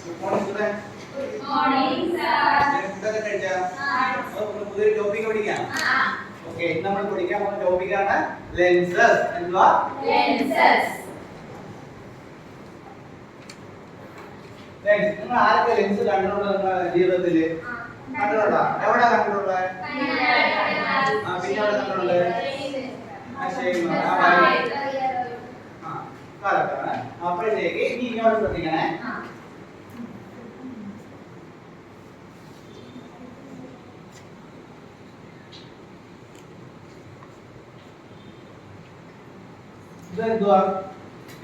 Good morning, students. Good morning, sir. ഫുഡൊക്കെ കഴിച്ചാ? അപ്പോൾ പുതിയൊരു ടോപ്പിക് പഠിക്കാം. ഓക്കേ, ഇന്ന് നമ്മൾ പഠിക്കാൻ പോകുന്ന ടോപ്പിക് ആണ് ലെൻസസ്. എന്തുവാ? Lenses. ലെൻസ്. നിങ്ങൾ ആരൊക്കെ ലെൻസ് കണ്ടിട്ടുണ്ടോ നിങ്ങളുടെ ജീവിതത്തിൽ? കണ്ടിട്ടുണ്ടോ? എവിടെ കണ്ടിട്ടുള്ളത്? പിന്നെ എവിടെ കണ്ടിട്ടുള്ളത്? കാലത്താണ്. അപ്പോഴത്തേക്ക് ഇനി ഇങ്ങോട്ട് ശ്രദ്ധിക്കണേ. ഇതെന്തുവാ?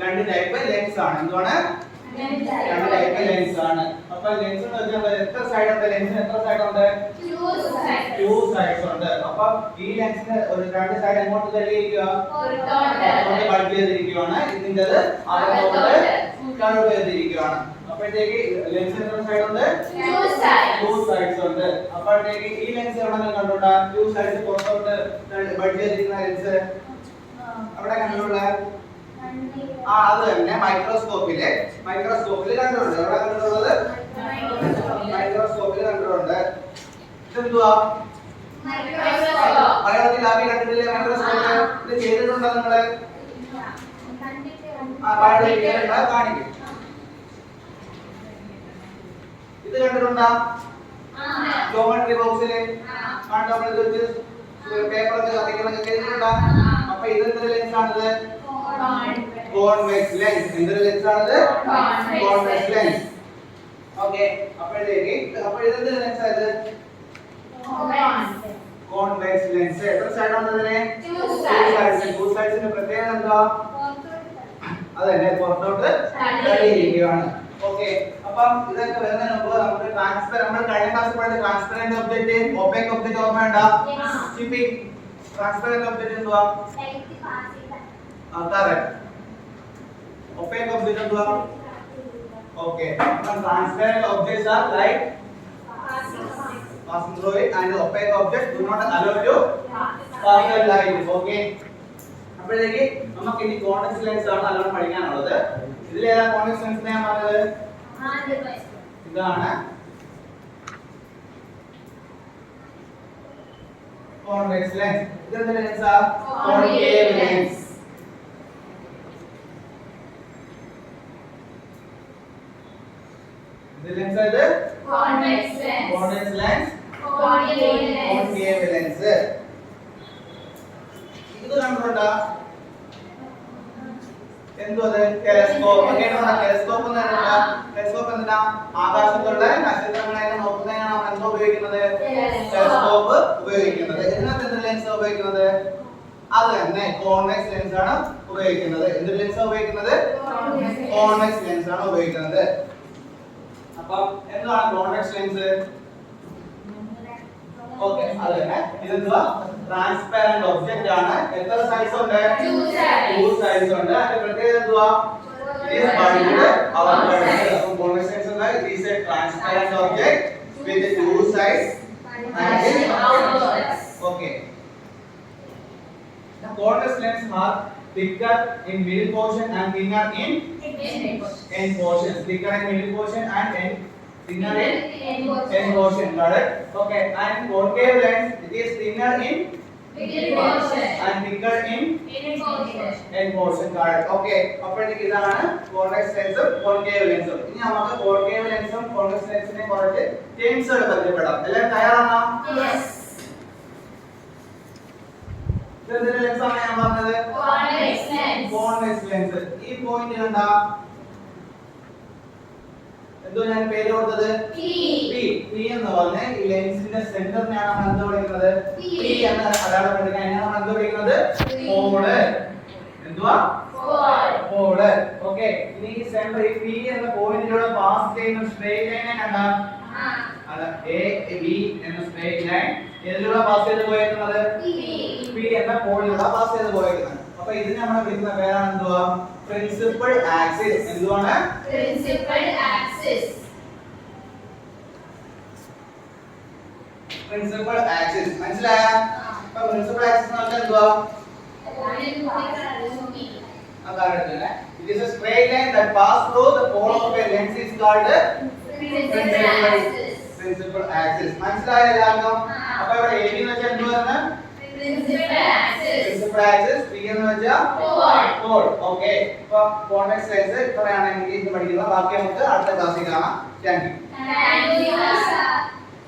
രണ്ട് ടൈപ്പ് ലെൻസ് ആണ്. എന്തുവാണ്? രണ്ട് ടൈപ്പ് ലെൻസ് ആണ്. അപ്പൊ ലെൻസ് എന്ന് വെച്ചാൽ എത്ര സൈഡ് ഉണ്ട്? ലെൻസിന് എത്ര സൈഡ് ഉണ്ട്? ടു സൈഡ്സ് ഉണ്ട്. അപ്പൊ ഈ ലെൻസിന് ഒരു രണ്ട് സൈഡ് എങ്ങോട്ട് തള്ളിയിരിക്കുക? ബൾബ് ചെയ്തിരിക്കുകയാണ്. ഇതിന്റേത് അകത്തോട്ട് കർവ് ചെയ്തിരിക്കുകയാണ്. അപ്പോഴത്തേക്ക് ലെൻസിന് എത്ര സൈഡ് ഉണ്ട്? ടു സൈഡ്സ് ഉണ്ട്. അപ്പോഴത്തേക്ക് ഈ ലെൻസ് എവിടെ കണ്ടുണ്ടാ? ടു സൈഡ്സ് പുറത്തോട്ട് ബൾബ് ചെയ്തിരിക്കുന്ന ലെൻസ് അവിടെ കണ്ടിട്ടുള്ള അത് തന്നെ മൈക്രോസ്കോപ്പില് കണ്ടിട്ടുണ്ട്. എവിടെ കണ്ടിട്ടുള്ളത്? മൈക്രോസ്കോപ്പിൽ കണ്ടിട്ടുണ്ട്. ഇതെന്തുവാ? മലയാളത്തിൽ ആദ്യം കണ്ടിട്ടില്ലേ മൈക്രോസ്കോപ്പ്? ഇത് ചെയ്തിട്ടുണ്ടോ നിങ്ങള്? കാണിക്കും. ഇത് കണ്ടിട്ടുണ്ടോ? ജോമെട്രി ബോക്സില് പേപ്പറൊക്കെ കത്തിക്കണൊക്കെ ചെയ്തിട്ടുണ്ടോ? അപ്പൊ ഇതെന്തൊരു ലെൻസ് ആണിത്? Convex lens. എന്തൊരു ലെൻസ് ആണിത്? Convex lens. ഓക്കേ, അപ്പോഴത്തേക്ക് ഇതെന്തൊരു ലെൻസ് ആയത്? Convex lens. എത്ര സൈഡ് ഉണ്ട് ഇതിന്? ടു സൈഡ്സിന്റെ പ്രത്യേകത എന്താ? അതന്നെ പുറത്തോട്ട് തള്ളിയിരിക്കുകയാണ്. ഓക്കേ, അപ്പം ഇതൊക്കെ വരുന്നതിന് മുമ്പ് നമുക്ക് നമ്മൾ കഴിഞ്ഞ ക്ലാസ്സിൽ പഠിച്ച ട്രാൻസ്പെറന്റ് ഒബ്ജക്റ്റ്, ഒപേക് ഒബ്ജക്റ്റ് ഓർമ്മയുണ്ടോ? ട്രാൻസ്പെറന്റ് ഒബ്ജക്റ്റ് എന്തുവാ? Opaque object എന്തുവാ? Okay. Transparent objects are like passing through it, and opaque objects do not allow to pass the light. Okay. അപ്പോഴേക്ക് നമുക്ക് ഇനി കോൺവെക്സ് ലെൻസ് ആണ് നല്ലോണം പഠിക്കാനുള്ളത്. ഇതിൽ ഏതാ കോൺവെക്സ് ലെൻസ് ഞാൻ പറഞ്ഞത്? ഇതാണ് കോൺവെക്സ് ലെൻസ്. ഇതെന്ത് ലെൻസാ? Concave lens. ഇത് ലെൻസ് ഏത്? Convex lens. Convex lens, Concave lens. Concave lens. ഇത് കണ്ടിട്ടുണ്ടോ? എന്തുവാ? ടെലസ്കോപ്പ്. കേട്ടോ? ടെലസ്കോപ്പ് എന്ന് പറഞ്ഞാൽ ടെലസ്കോപ്പ് എന്താ? ആകാശത്തുള്ള നക്ഷത്രങ്ങളെ നോക്കുന്നതിനാണ് നമ്മൾ എന്താ ഉപയോഗിക്കുന്നത്? ടെലസ്കോപ്പ് ഉപയോഗിക്കുന്നത്. ഇതിനകത്ത് എന്ത് ലെൻസ് ഉപയോഗിക്കുന്നത്? അത് തന്നെ കോൺവെക്സ് ലെൻസ് ആണ് ഉപയോഗിക്കുന്നത്. എന്ത് ലെൻസ് ഉപയോഗിക്കുന്നത്? കോൺവെക്സ് ലെൻസ് ആണ് ഉപയോഗിക്കുന്നത്. അപ്പം എന്താണ് കോൺവെക്സ് ലെൻസ്? ഓക്കേ, അത് തന്നെ. ഇതെന്തുവാ? ട്രാൻസ്പെറന്റ് ഒബ്ജക്റ്റ് ആണ്. എത്ര സൈഡ്സ് ഉണ്ട്? ടു സൈഡ്സ് ഉണ്ട്. അതിന്റെ പ്രത്യേകത എന്തുവാ? It is bulbed outward. അപ്പോൾ കോൺവെക്സ് ലെൻസ് എന്നാൽ it is a transparent object with two sides and is outward. Okay. The convex lens are thicker in middle portion and thinner in end portion. Thicker in middle portion and thinner in end portion. Got it? Okay. And concave lens, it is thinner in Middle portion and thicker in end portion. Got it? Okay. അപ്പോഴത്തേക്ക് ഇതാണ് convex ലെൻസും concave ലെൻസും. ഇനി നമുക്ക് concave ലെൻസും convex ലെൻസിനെ കുറച്ച് ടേംസുകൾ പരിചയപ്പെടാം. എല്ലാവരും തയ്യാറാണോ? Yes. ഇതെന്തിന്റെ lens ആണ് ഞാൻ പറഞ്ഞത്? Convex lens. Convex lens. ഈ പോയിന്റ് കണ്ടാ എന്തോ ഞാൻ പേര് കൊടുത്തത്? P എന്ന് പറഞ്ഞ ഈ ലെൻസിന്റെ സെന്ററിനെയാണ് നമ്മൾ എന്ത് വിളിക്കുന്നത്? P എന്ന് അടയാളപ്പെടുത്താൻ അതിനെ നമ്മൾ എന്ത് വിളിക്കുന്നത്? പോള്. എന്തുവാ? പോള്. ഓക്കേ, ഇനി ഈ സെന്റർ ഈ P എന്ന പോയിന്റിലൂടെ പാസ് ചെയ്യുന്ന സ്ട്രെയിറ്റ് ലൈനെ കണ്ടാ അല്ല AB എന്ന സ്ട്രെയിറ്റ് ലൈൻ ഇതിലൂടെ പാസ് ചെയ്തു പോയിരിക്കുന്നത്? P എന്ന പോളിലൂടെ പാസ് ചെയ്തു പോയിരിക്കുന്നത്. അപ്പോൾ ഇതിനെ നമ്മൾ വിളിക്കുന്ന പേരാണ് എന്തുവാ? Principal axis. എന്തുവാണ്? Principal axis. Principal axis. മനസ്സിലായോ? അപ്പോൾ പ്രിൻസിപ്പൽ ആക്സിസ് എന്ന് പറഞ്ഞാൽ എന്തുവാ? It is a straight line that passes through the pole of a lens is called Principal principal axis. axis. മനസ്സിലായോ എല്ലാവർക്കും? ആ. അപ്പോൾ ഇവിടെ AB എന്ന് വെച്ചാൽ എന്ത് വരുന്നത്? Principal axis. Principal axis. B എന്ന് വെച്ചാൽ Chord. chord. Okay. അപ്പോൾ കോൺവെക്സ് ലെൻസ് ഇത്രയാണെങ്കിൽ ഇത് പഠിക്കുന്നത്. ബാക്കി നമുക്ക് അടുത്ത ക്ലാസ്സിൽ കാണാം. Thank you. Thank you, sir.